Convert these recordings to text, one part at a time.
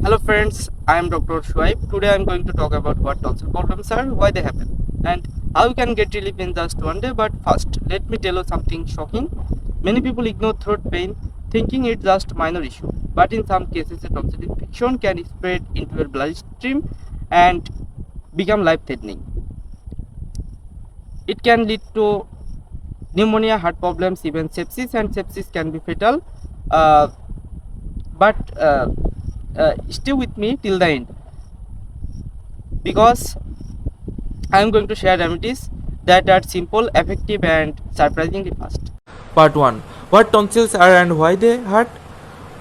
Hello friends, I am Dr. Shuaib. Today I am going to talk about what tonsil problems are, why they happen, and how you can get relief in just one day. But first, let me tell you something shocking. Many people ignore throat pain, thinking it's just minor issue. But in some cases, a tonsil infection can spread into your bloodstream and become life-threatening. It can lead to pneumonia, heart problems, even sepsis, and sepsis can be fatal. Uh, but stay with me till the end because I am going to share remedies that are simple, effective, and surprisingly fast. Part 1. What tonsils are and why they hurt?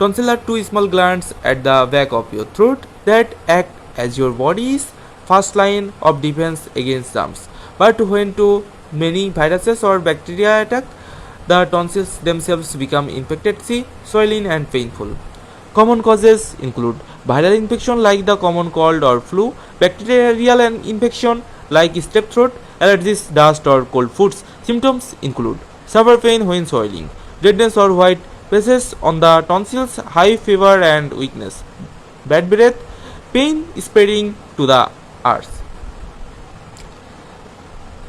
Tonsils are two small glands at the back of your throat that act as your body's first line of defense against germs. But when too many viruses or bacteria attack, the tonsils themselves become infected, swollen, and painful. Common causes include viral infection like the common cold or flu, bacterial infection like strep throat, allergies, dust, or cold foods. Symptoms include severe pain when swelling, redness or white patches on the tonsils, high fever and weakness, bad breath, pain spreading to the ears.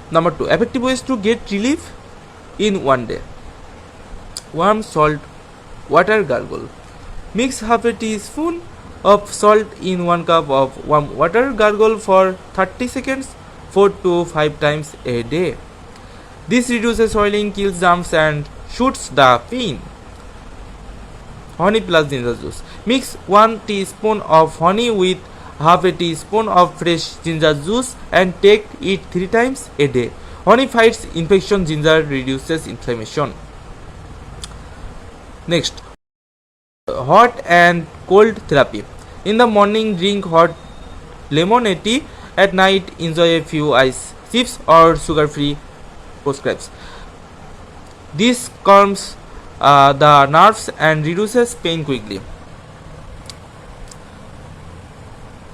Number 2. Effective ways to get relief in one day. Warm salt water gargle. Mix half a teaspoon of salt in 1 cup of warm water. Gargle for 30 seconds 4 to 5 times a day. This reduces swelling, kills germs and shoots the pain. Honey plus ginger juice. Mix 1 teaspoon of honey with half a teaspoon of fresh ginger juice and take it 3 times a day. Honey fights infection, ginger reduces inflammation. Next, hot and cold therapy. In the morning, drink hot lemon tea. At night, enjoy a few ice chips or sugar-free prescripts. This calms the nerves and reduces pain quickly.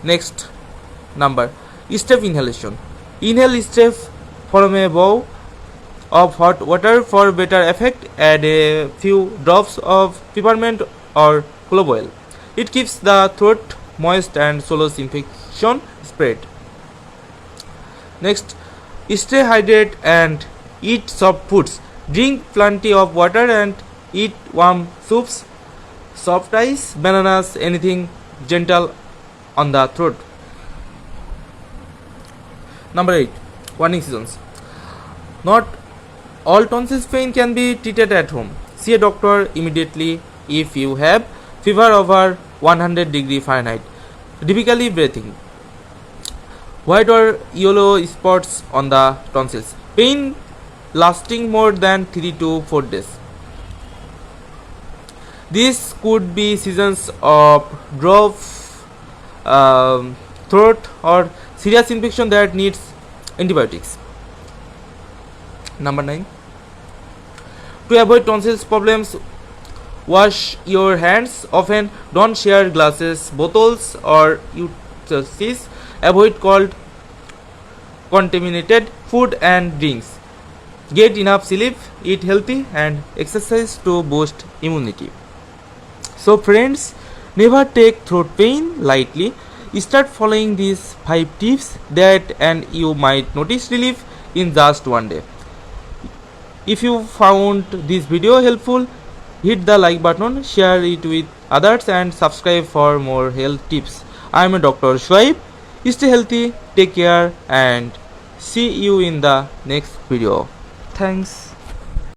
Next, number step inhalation. Inhale step from a bowl of hot water for better effect. Add a few drops of peppermint or clove oil. It keeps the throat moist and slows infection spread. Next, stay hydrated and eat soft foods. Drink plenty of water and eat warm soups, soft ice, bananas, anything gentle on the throat. Number 8. Warning seasons. Not all tonsils pain can be treated at home. See a doctor immediately if you have fever over 100°F, difficulty breathing, white or yellow spots on the tonsils, pain lasting more than 3 to 4 days. This could be seasons of dry throat or serious infection that needs antibiotics. Number 9. To avoid tonsils problems, wash your hands often. Don't share glasses, bottles, or utensils. Avoid cold, contaminated food and drinks. Get enough sleep, eat healthy, and exercise to boost immunity. So, friends, never take throat pain lightly. Start following these 5 tips and you might notice relief in just one day. If you found this video helpful, hit the like button, share it with others, and subscribe for more health tips. I am Dr. Shuaib. Stay healthy, take care, and see you in the next video. Thanks.